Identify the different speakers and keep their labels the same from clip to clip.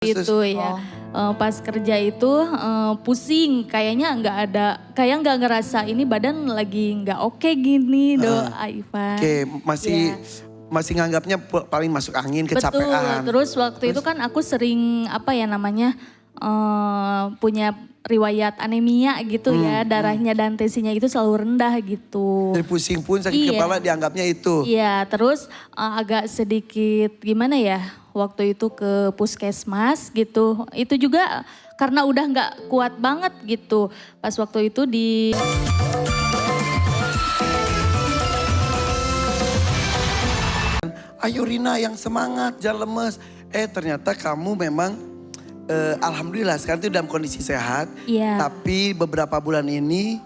Speaker 1: Itu ya, pas kerja itu pusing, kayaknya nggak ada, kayak nggak ngerasa ini badan lagi nggak oke gini Ivan.
Speaker 2: Oke, masih
Speaker 1: Ya.
Speaker 2: masih nganggapnya paling masuk angin,
Speaker 1: Betul,
Speaker 2: kecapean.
Speaker 1: terus waktu itu kan aku sering punya riwayat anemia gitu ya, darahnya dan tensinya itu selalu rendah gitu.
Speaker 2: Dari pusing pun sakit kepala dianggapnya itu.
Speaker 1: Iya, terus agak sedikit gimana ya, waktu itu ke puskesmas gitu. Itu juga karena udah nggak kuat banget gitu. Pas waktu itu
Speaker 2: Ayo Rina yang semangat, jangan lemes. Ternyata kamu memang alhamdulillah sekarang itu dalam kondisi sehat.
Speaker 1: Iya.
Speaker 2: Tapi beberapa bulan ini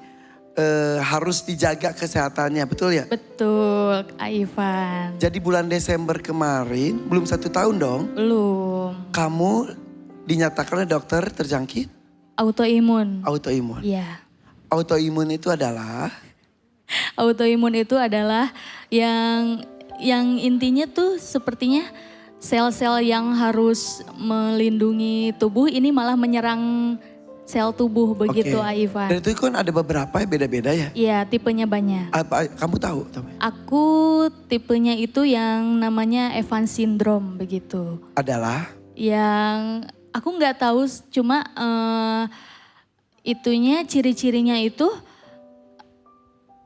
Speaker 2: harus dijaga kesehatannya, betul ya?
Speaker 1: Betul, Kak Ivan.
Speaker 2: Jadi bulan Desember kemarin, belum 1 tahun dong,
Speaker 1: Belum.
Speaker 2: kamu dinyatakan oleh dokter terjangkit
Speaker 1: Autoimun.
Speaker 2: autoimun.
Speaker 1: Iya.
Speaker 2: Autoimun itu adalah
Speaker 1: Autoimun itu adalah yang intinya tuh sepertinya sel-sel yang harus melindungi tubuh ini malah menyerang sel tubuh begitu
Speaker 2: Oke.
Speaker 1: Ivan.
Speaker 2: Dan itu kan ada beberapa ya, beda-beda ya.
Speaker 1: Iya, tipenya banyak.
Speaker 2: Apa kamu tahu?
Speaker 1: Aku tipenya itu yang namanya Evans syndrome begitu.
Speaker 2: Adalah
Speaker 1: Yang aku nggak tahu, cuma itunya ciri-cirinya itu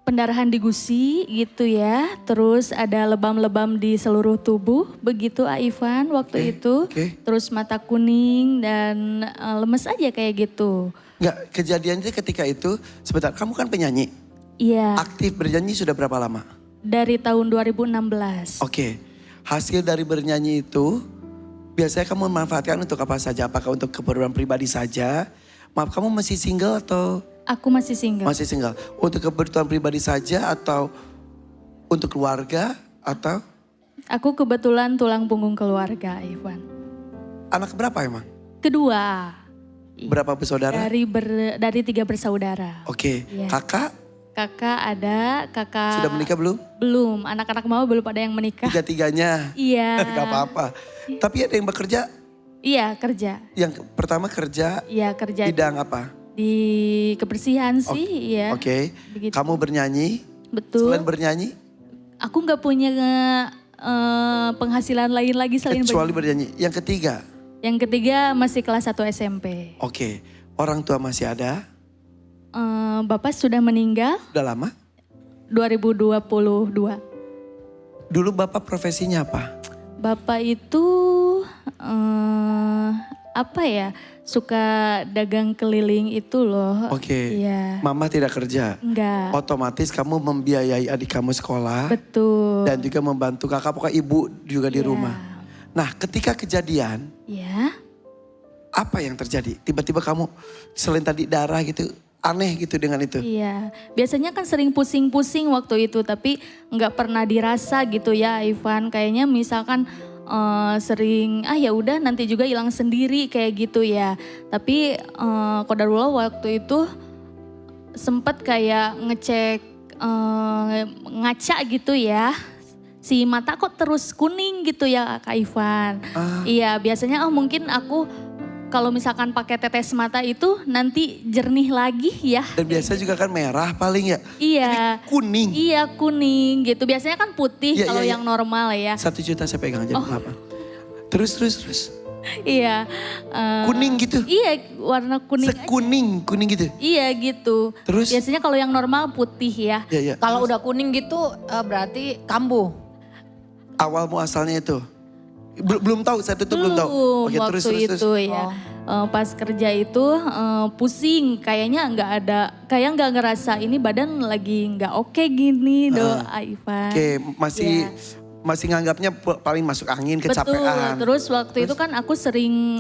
Speaker 1: pendarahan di gusi gitu ya. Terus ada lebam-lebam di seluruh tubuh begitu Ivan waktu itu.
Speaker 2: oke.
Speaker 1: Terus mata kuning dan lemes aja kayak gitu.
Speaker 2: Enggak, kejadiannya ketika itu, sebentar, kamu kan penyanyi.
Speaker 1: Iya,
Speaker 2: Aktif bernyanyi sudah berapa lama?
Speaker 1: dari tahun 2016.
Speaker 2: Oke, hasil dari bernyanyi itu biasanya kamu memanfaatkan untuk apa saja? Apakah untuk keperluan pribadi saja? Maaf, kamu masih single atau
Speaker 1: Aku masih single.
Speaker 2: masih single? Untuk kebutuhan pribadi saja atau untuk keluarga atau
Speaker 1: Aku kebetulan tulang punggung keluarga, Ivan.
Speaker 2: anak berapa emang?
Speaker 1: Kedua,
Speaker 2: Berapa bersaudara?
Speaker 1: dari 3 bersaudara.
Speaker 2: Oke,
Speaker 1: Iya.
Speaker 2: kakak
Speaker 1: Kakak ada, kakak
Speaker 2: sudah menikah belum?
Speaker 1: belum. Anak-anak mau belum ada yang menikah.
Speaker 2: Tiga-tiganya.
Speaker 1: Iya.
Speaker 2: Gak apa-apa. Tapi ada yang bekerja,
Speaker 1: Iya kerja.
Speaker 2: yang pertama kerja
Speaker 1: Iya kerja
Speaker 2: bidang apa?
Speaker 1: di kebersihan sih, iya.
Speaker 2: Oke,
Speaker 1: Begitu.
Speaker 2: kamu bernyanyi,
Speaker 1: Betul.
Speaker 2: selain bernyanyi,
Speaker 1: Aku nggak punya penghasilan lain lagi selain
Speaker 2: kecuali bernyanyi. Yang ketiga,
Speaker 1: Yang ketiga masih kelas 1 SMP.
Speaker 2: oke, orang tua masih ada,
Speaker 1: Bapak sudah meninggal
Speaker 2: udah lama.
Speaker 1: 2022.
Speaker 2: Dulu bapak profesinya apa?
Speaker 1: Bapak itu suka dagang keliling itu loh.
Speaker 2: Oke,
Speaker 1: Iya.
Speaker 2: mama tidak kerja.
Speaker 1: Enggak.
Speaker 2: Otomatis kamu membiayai adik kamu sekolah
Speaker 1: Betul.
Speaker 2: dan juga membantu kakak, pokoknya ibu juga di
Speaker 1: Iya.
Speaker 2: rumah. Nah, ketika kejadian,
Speaker 1: Ya.
Speaker 2: apa yang terjadi? Tiba-tiba kamu selain tadi darah gitu, aneh gitu dengan itu.
Speaker 1: Iya, biasanya kan sering pusing-pusing waktu itu, tapi nggak pernah dirasa gitu ya, Ivan. Kayaknya misalkan sering, ya udah nanti juga hilang sendiri kayak gitu ya. Tapi qadarullah waktu itu sempat kayak ngecek ngaca gitu ya. Si mata kok terus kuning gitu ya Kak Ivan. Iya, biasanya mungkin aku kalau misalkan pakai tetes mata itu nanti jernih lagi ya.
Speaker 2: Dan biasa juga kan merah paling ya.
Speaker 1: Iya.
Speaker 2: Ini kuning.
Speaker 1: Iya kuning gitu. Biasanya kan putih
Speaker 2: Iya,
Speaker 1: kalau
Speaker 2: iya,
Speaker 1: yang normal ya.
Speaker 2: 1 juta saya pegang aja, apa? Terus.
Speaker 1: Iya.
Speaker 2: Kuning gitu.
Speaker 1: Iya warna kuning.
Speaker 2: Kuning gitu.
Speaker 1: Iya gitu.
Speaker 2: Terus?
Speaker 1: Biasanya kalau yang normal putih ya.
Speaker 2: Iya, iya.
Speaker 3: Kalau udah kuning gitu berarti kambuh.
Speaker 2: Awal muasalnya itu. Belum tahu, saya itu belum tahu. Oke,
Speaker 1: waktu
Speaker 2: terus.
Speaker 1: itu ya. Pas kerja itu pusing, kayaknya kayak nggak ngerasa ini badan lagi nggak oke gini Ivan.
Speaker 2: Oke, masih nganggapnya paling masuk angin, kecapean.
Speaker 1: Betul, terus waktu itu kan aku sering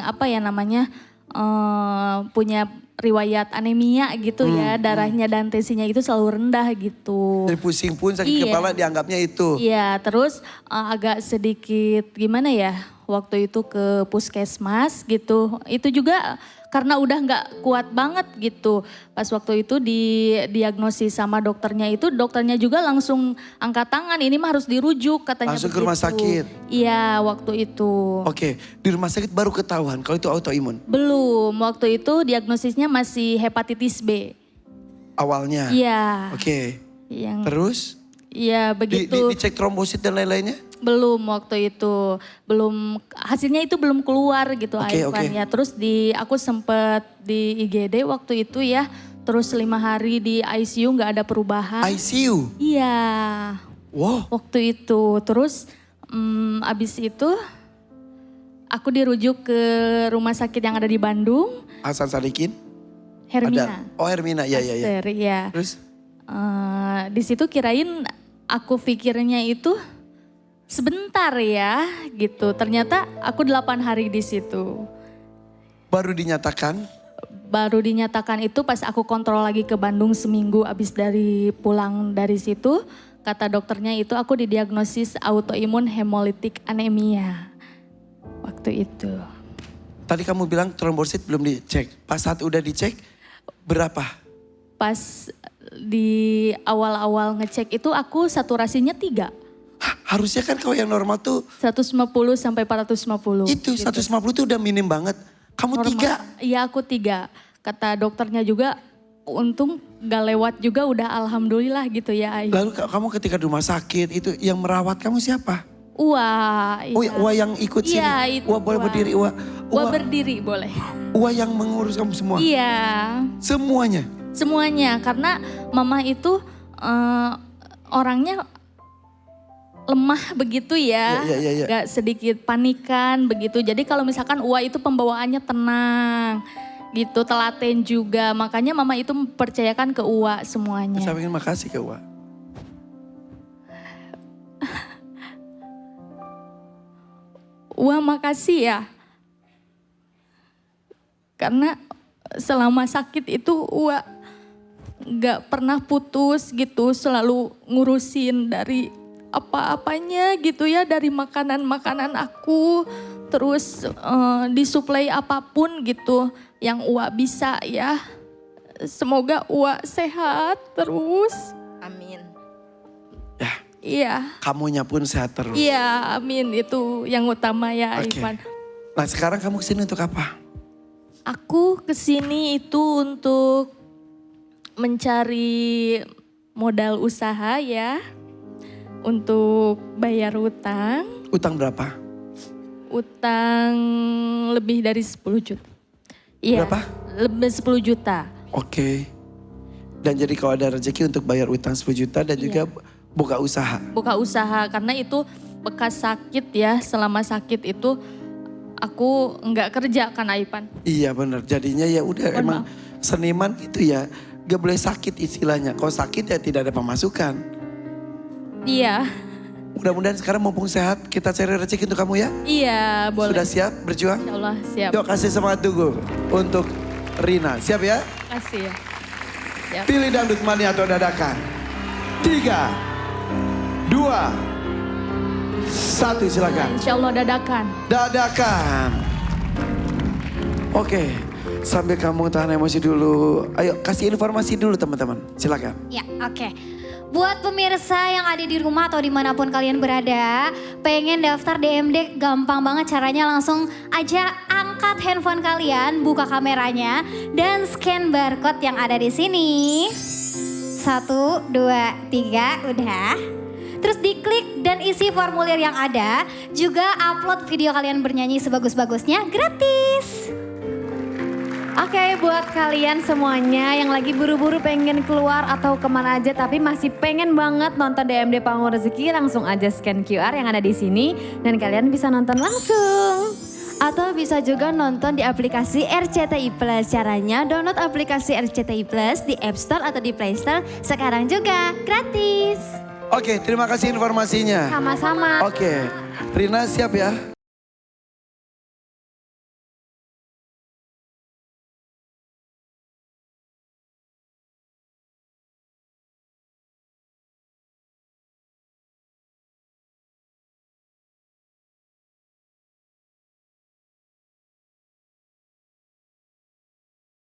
Speaker 1: punya riwayat anemia gitu ya, darahnya dan tensinya itu selalu rendah gitu.
Speaker 2: Dari pusing pun sakit
Speaker 1: Iya.
Speaker 2: kepala dianggapnya itu.
Speaker 1: Iya, terus agak sedikit gimana ya, waktu itu ke puskesmas gitu. Itu juga karena udah nggak kuat banget gitu. Pas waktu itu didiagnosis sama dokternya itu, dokternya juga langsung angkat tangan, ini mah harus dirujuk katanya
Speaker 2: Langsung ke rumah sakit?
Speaker 1: Iya waktu itu.
Speaker 2: Oke, di rumah sakit baru ketahuan kalau itu autoimun
Speaker 1: Belum, waktu itu diagnosisnya masih hepatitis B.
Speaker 2: awalnya?
Speaker 1: Iya.
Speaker 2: Oke,
Speaker 1: Yang
Speaker 2: terus
Speaker 1: Iya begitu.
Speaker 2: dicek trombosit dan lain-lainnya?
Speaker 1: Belum waktu itu, belum hasilnya itu belum keluar gitu
Speaker 2: Oke,
Speaker 1: Aifan
Speaker 2: oke.
Speaker 1: ya. Terus aku sempet di IGD waktu itu ya, terus 5 hari di ICU nggak ada perubahan.
Speaker 2: ICU?
Speaker 1: Iya,
Speaker 2: Wow,
Speaker 1: waktu itu. Terus abis itu aku dirujuk ke rumah sakit yang ada di Bandung,
Speaker 2: Hasan Sadikin?
Speaker 1: Hermina.
Speaker 2: Oh Hermina, ya.
Speaker 1: Aster, ya.
Speaker 2: Terus?
Speaker 1: Di situ kirain aku pikirnya itu sebentar ya gitu. Ternyata aku 8 hari di situ.
Speaker 2: Baru dinyatakan?
Speaker 1: Baru dinyatakan itu pas aku kontrol lagi ke Bandung seminggu abis dari pulang dari situ. Kata dokternya itu aku didiagnosis autoimun hemolytic anemia. Waktu itu.
Speaker 2: Tadi kamu bilang trombosit belum dicek. Pas saat udah dicek, berapa?
Speaker 1: Pas di awal-awal ngecek itu aku saturasinya 3.
Speaker 2: Hah, harusnya kan kalau yang normal tuh
Speaker 1: 150 sampai 450.
Speaker 2: itu 150 tuh udah minim banget. Kamu
Speaker 1: Normal.
Speaker 2: 3.
Speaker 1: Iya aku 3. Kata dokternya juga untung gak lewat juga udah alhamdulillah gitu ya.
Speaker 2: Lalu kamu ketika di rumah sakit itu yang merawat kamu siapa?
Speaker 1: Wah.
Speaker 2: Oh, Wah yang ikut sini.
Speaker 1: Iya, itu
Speaker 2: Wah boleh
Speaker 1: Wah.
Speaker 2: berdiri. Wah
Speaker 1: Berdiri boleh.
Speaker 2: Wah yang mengurus kamu semua.
Speaker 1: Iya.
Speaker 2: Semuanya.
Speaker 1: Semuanya karena mama itu orangnya lemah begitu ya.
Speaker 2: Iya.
Speaker 1: Gak sedikit panikan begitu. Jadi kalau misalkan Ua itu pembawaannya tenang gitu, telaten juga. Makanya mama itu mempercayakan ke Ua semuanya.
Speaker 2: Saya ingin makasih ke Wah.
Speaker 1: Wah makasih ya. Karena selama sakit itu Wah gak pernah putus gitu. Selalu ngurusin dari apa-apanya gitu ya. Dari makanan-makanan aku. Terus disuplai apapun gitu yang Wah bisa ya. Semoga Wah sehat terus.
Speaker 3: Amin.
Speaker 2: Ya,
Speaker 1: Iya.
Speaker 2: kamunya pun sehat terus.
Speaker 1: Iya amin itu yang utama ya
Speaker 2: Oke.
Speaker 1: Ivan.
Speaker 2: Nah sekarang kamu kesini untuk apa?
Speaker 1: Aku kesini itu untuk mencari modal usaha ya. Untuk bayar utang.
Speaker 2: Utang berapa?
Speaker 1: Utang lebih dari 10 juta. Iya.
Speaker 2: Berapa?
Speaker 1: Lebih 10 juta.
Speaker 2: Oke. Dan jadi kalau ada rezeki untuk bayar utang 10 juta dan juga buka usaha.
Speaker 1: Buka usaha karena itu bekas sakit ya. Selama sakit itu aku nggak kerja kan Aipan.
Speaker 2: Iya benar. Jadinya ya udah
Speaker 1: Mohon
Speaker 2: emang seniman itu ya gak boleh sakit istilahnya. Kalau sakit ya tidak ada pemasukan.
Speaker 1: Iya.
Speaker 2: Mudah-mudahan sekarang mumpung sehat kita cari rezeki untuk kamu ya.
Speaker 1: Iya boleh.
Speaker 2: Sudah siap berjuang?
Speaker 1: Insya Allah siap.
Speaker 2: Yuk kasih semangat dulu untuk Rina. Siap ya?
Speaker 1: Kasih ya. Siap.
Speaker 2: Pilih dangdut mania atau dadakan. 3, 2, 1 silakan.
Speaker 1: Insya Allah dadakan.
Speaker 2: Dadakan. Oke, sambil kamu tahan emosi dulu. Ayo kasih informasi dulu teman-teman. Silakan.
Speaker 4: Ya, oke. Buat pemirsa yang ada di rumah atau dimanapun kalian berada, pengen daftar DMD gampang banget caranya, langsung aja angkat handphone kalian, buka kameranya, dan scan barcode yang ada di sini. 1, 2, 3, udah. Terus diklik dan isi formulir yang ada, juga upload video kalian bernyanyi sebagus-bagusnya gratis.
Speaker 5: Oke, buat kalian semuanya yang lagi buru-buru pengen keluar atau kemana aja tapi masih pengen banget nonton DMD Panggung Rezeki, langsung aja scan QR yang ada di sini dan kalian bisa nonton langsung. Atau bisa juga nonton di aplikasi RCTI Plus. Caranya download aplikasi RCTI Plus di App Store atau di Play Store sekarang juga, gratis.
Speaker 2: Oke, terima kasih informasinya.
Speaker 5: Sama-sama.
Speaker 2: Oke, Rina siap ya?